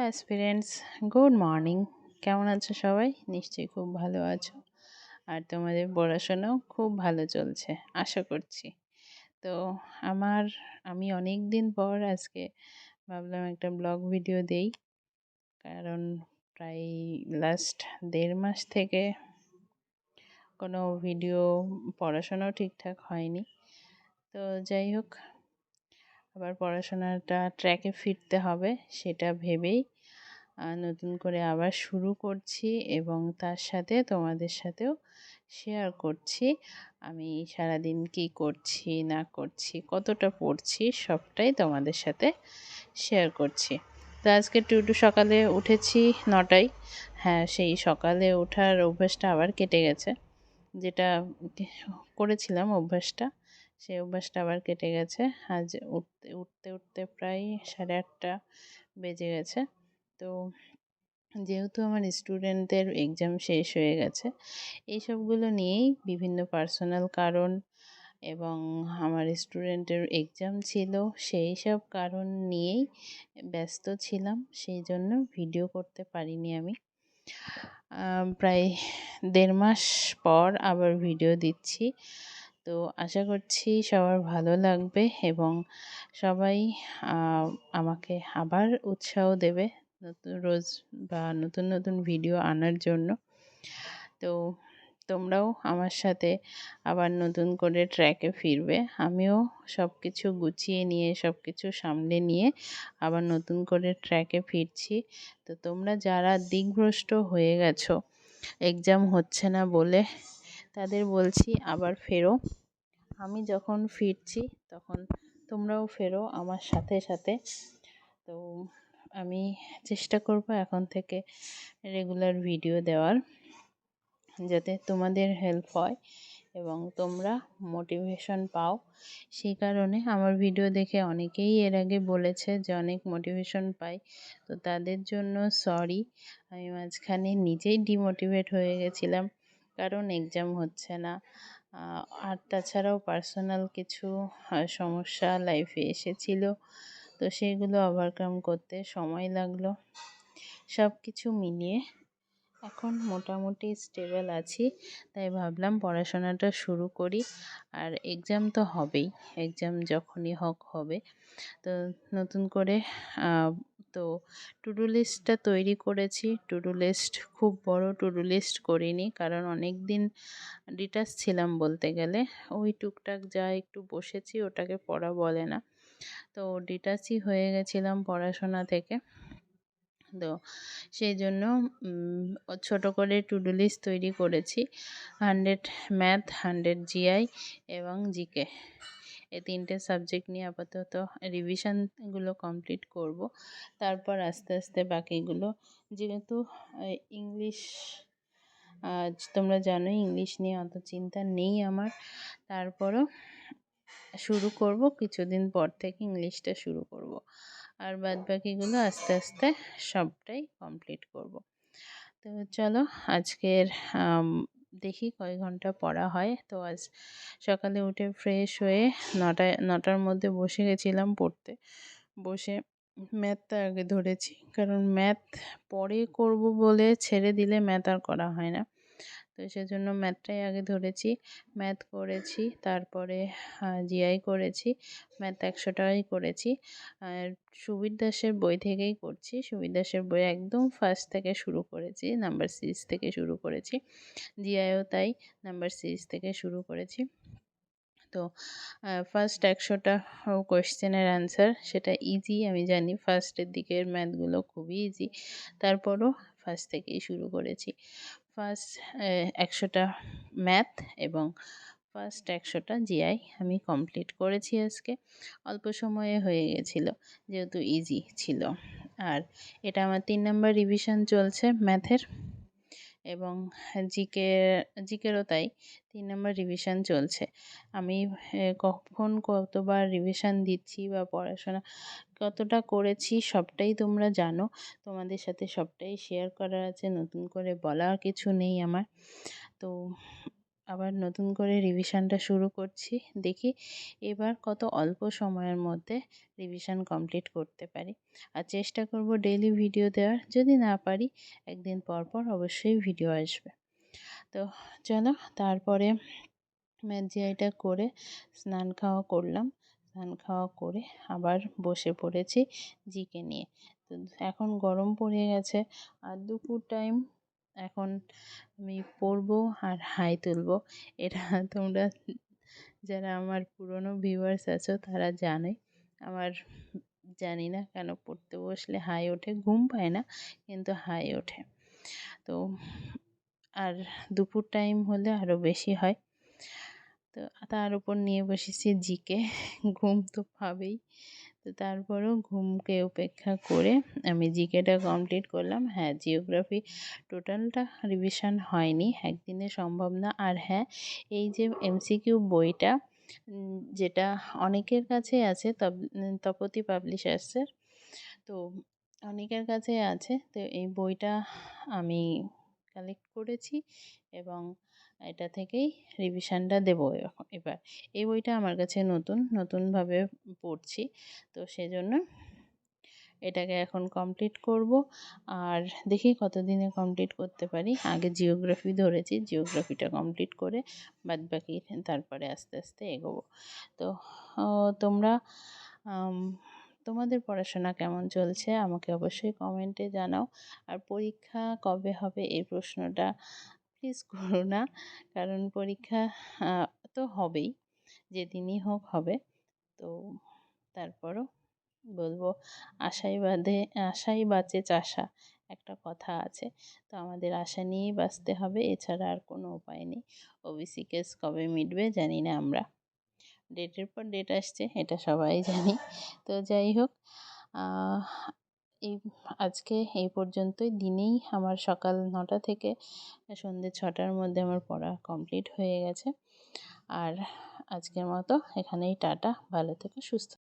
Aspirants, good morning. কেমন আছো সবাই? নিশ্চয়ই খুব ভালো আছো। আর তোমাদের পড়াশোনাও খুব ভালো চলছে আশা করছি। তো আমার আমি অনেক দিন পর আজকে ভাবলাম একটা ব্লগ ভিডিও দেই, কারণ প্রায় লাস্ট 1.5 মাস থেকে কোনো ভিডিও, পড়াশোনাও ঠিকঠাক হয়নি। তো যাই হোক, আবার পড়াশোনাটা ট্র্যাকে ফিরতে হবে সেটা ভেবেই নতুন করে আবার শুরু করছি, এবং তার সাথে তোমাদের সাথেও শেয়ার করছি আমি সারাদিন কি করছি না করছি, কতটা পড়ছি, সবটাই তোমাদের সাথে শেয়ার করছি। তো আজকে টুটু সকালে উঠেছি 9টায়। হ্যাঁ, সেই সকালে ওঠার অভ্যাসটা আবার কেটে গেছে। যেটা করেছিলাম অভ্যাসটা, সেই অভ্যাসটা আবার কেটে গেছে। আজ উঠতে উঠতে উঠতে প্রায় 8:30 বেজে গেছে। তো যেহেতু আমার স্টুডেন্টদের এক্সাম শেষ হয়ে গেছে, এইসবগুলো নিয়েই বিভিন্ন পার্সোনাল কারণ, এবং আমার স্টুডেন্টের এক্সাম ছিল, সেই সব কারণ নিয়েই ব্যস্ত ছিলাম, সেই জন্য ভিডিও করতে পারিনি আমি। প্রায় 1.5 মাস পর আবার ভিডিও দিচ্ছি। তো আশা করছি সবার ভালো লাগবে, এবং সবাই আমাকে আবার উৎসাহ দেবে নতুন রোজ বা নতুন নতুন ভিডিও আনার জন্য। তো তোমরাও আমার সাথে আবার নতুন করে ট্র্যাকে ফিরবে। আমিও সব কিছু গুছিয়ে নিয়ে, সব কিছু সামলে নিয়ে আবার নতুন করে ট্র্যাকে ফিরছি। তো তোমরা যারা দিকভ্রষ্ট হয়ে গেছো এক্সাম হচ্ছে না বলে, তাদের বলছি আবার ফেরো। আমি যখন ফিরছি তখন তোমরাও ফেরো আমার সাথে সাথে। তো আমি চেষ্টা করব এখন থেকে রেগুলার ভিডিও দেওয়ার, যাতে তোমাদের হেল্প হয় এবং তোমরা মোটিভেশন পাও। সেই কারণে আমার ভিডিও দেখে অনেকেই এর আগে বলেছে যে অনেক মোটিভেশন পাই। তো তাদের জন্য সরি, আমি মাঝখানে নিজেই ডিমোটিভেট হয়ে গেছিলাম, কারণ এক্সাম হচ্ছে না। আর তাছাড়াও পার্সোনাল কিছু সমস্যা লাইফে এসেছিল, তো সেগুলো ওভারকাম করতে সময় লাগলো। সব কিছু মিলিয়ে এখন মোটামুটি স্টেবল আছি, তাই ভাবলাম পড়াশোনাটা শুরু করি। আর এক্সাম তো হবেই, এক্সাম যখনই হোক হবে। তো নতুন করে তো টু-ডু লিস্টটা তৈরি করেছি। টু-ডু লিস্ট খুব বড় টু-ডু লিস্ট করিনি, কারণ অনেক দিন ডিটাচ ছিলাম বলতে গেলে। ওই টুকটাক যা একটু বসেছি ওটাকে পড়া বলে না, তো ডিটাচই হয়ে গেছিলাম পড়াশোনা থেকে। তো সেই জন্য ছোট করে টু-ডু লিস্ট তৈরি করেছি। 100 ম্যাথ, 100 জিআই এবং জিকে, এই 3টে সাবজেক্ট নিয়ে আপাতত রিভিশনগুলো কমপ্লিট করব। তারপর আস্তে আস্তে বাকিগুলো, যেহেতু ইংলিশ, তোমরা জানোই ইংলিশ নিয়ে অত চিন্তা নেই আমার, তারপরও শুরু করব, কিছুদিন পর থেকে ইংলিশটা শুরু করব। আর বাদবাকিগুলো আস্তে আস্তে সবটাই কমপ্লিট করব। তো চলো আজকের দেখি কয় ঘন্টা পড়া হয়। তো আজ সকালে উঠে ফ্রেশ হয়ে 9টার মধ্যে বসে গেছিলাম পড়তে। বসে ম্যাথটা আগে ধরেছি, কারণ ম্যাথ পরে করব বলে ছেড়ে দিলে ম্যাথ আর করা হয় না। তো সেজন্য ম্যাথটাই আগে ধরেছি। ম্যাথ করেছি, তারপরে জিআই করেছি। ম্যাথ 100 টাকাই করেছি। আর সুবীর দাসের বই থেকেই করছি। সুবীর দাসের বই একদম ফার্স্ট থেকে শুরু করেছি, নাম্বার সিরিজ থেকে শুরু করেছি। জিআইও তাই, নাম্বার সিরিজ থেকে শুরু করেছি। তো ফার্স্ট 100টা কোয়েশ্চেনের অ্যান্সার, সেটা ইজি আমি জানি, ফার্স্টের দিকের ম্যাথগুলো খুবই ইজি, তারপরও ফার্স্ট থেকেই শুরু করেছি। ফার্স্ট 100টা ম্যাথ এবং ফার্স্ট 100টা জিআই আমি কমপ্লিট করেছি আজকে। অল্প সময়ে হয়ে গেছিল, যেহেতু ইজি ছিল। আর এটা আমার 3 নাম্বার রিভিশন চলছে ম্যাথের, এবং জিকেরও তাই 3 নাম্বার রিভিশন চলছে। আমি কখন কতবার রিভিশন দিচ্ছি বা পড়াশোনা কতটা করেছি সবটাই তোমরা জানো। তোমাদের সাথে সবটাই শেয়ার করার আছে, নতুন করে বলার কিছু নেই আমার। তো আবার নতুন করে রিভিশনটা শুরু করছি। দেখি এবার কত অল্প সময়ের মধ্যে রিভিশন কমপ্লিট করতে পারি। আর চেষ্টা করব ডেইলি ভিডিও দেওয়ার। যদি না পারি একদিন পর পর অবশ্যই ভিডিও আসবে। তো চলো, তারপরে ম্যাজিয়াইটা করে স্নান খাওয়া করলাম। স্নান খাওয়া করে আবার বসে পড়েছি জিকে নিয়ে। তো এখন গরম পড়ে গেছে আর দুপুর টাইম। এখন আমি পড়বো আর হাই তুলবো। এটা তোমরা যারা আমার পুরনো ভিউয়ার্স আছো তারা জানোই। আমার জানি না কেন পড়তে বসলে হাই ওঠে, ঘুম পায় না কিন্তু হাই ওঠে। তো আর দুপুর টাইম হলে আরও বেশি হয়। তো তার উপর নিয়ে বসেছি জিকে, ঘুম তো পাবেই। তো তারপরেও ঘুমকে উপেক্ষা করে আমি জিকেটা কমপ্লিট করলাম। হ্যাঁ, জিওগ্রাফি টোটালটা রিভিশন হয়নি, একদিনে সম্ভব না। আর হ্যাঁ, এই যে এমসিকিউ বইটা যেটা অনেকের কাছে আছে, তপতী পাবলিশার্সের, তো অনেকের কাছে আছে। তো এই বইটা আমি কালেক্ট করেছি এবং এটা থেকেই রিভিশনটা দেবো এবার। এই বইটা আমার কাছে নতুনভাবে পড়ছি, তো সেজন্য এটাকে এখন কমপ্লিট করব। আর দেখি কতদিনে কমপ্লিট করতে পারি। আগে জিওগ্রাফি ধরেছি, জিওগ্রাফিটা কমপ্লিট করে বাদবাকি তারপরে আস্তে আস্তে এগোবো। তো তোমরা তোমাদের পড়াশোনা কেমন চলছে আমাকে অবশ্যই কমেন্টে জানাও। আর পরীক্ষা কবে হবে এই প্রশ্নটা প্লিজ করো না, কারণ পরীক্ষা তো হবেই, যেদিনই হোক হবে। তো তারপরও বলবো, আশাই বাঁচে চাষা, একটা কথা আছে। তো আমাদের আশা নিয়েই বাঁচতে হবে, এছাড়া আর কোনো উপায় নেই। ওবিসি কেস কবে মিটবে জানি না আমরা, ডেটের পর ডেট আসছে এটা সবাই জানি। তো যাই হোক, এই আজকে এই পর্যন্তই। দিনেই আমার সকাল 9টা থেকে সন্ধ্যে 6টার মধ্যে আমার পড়া কমপ্লিট হয়ে গেছে। আর আজকের মতো এখানেই টাটা, ভালো থেকো, সুস্থ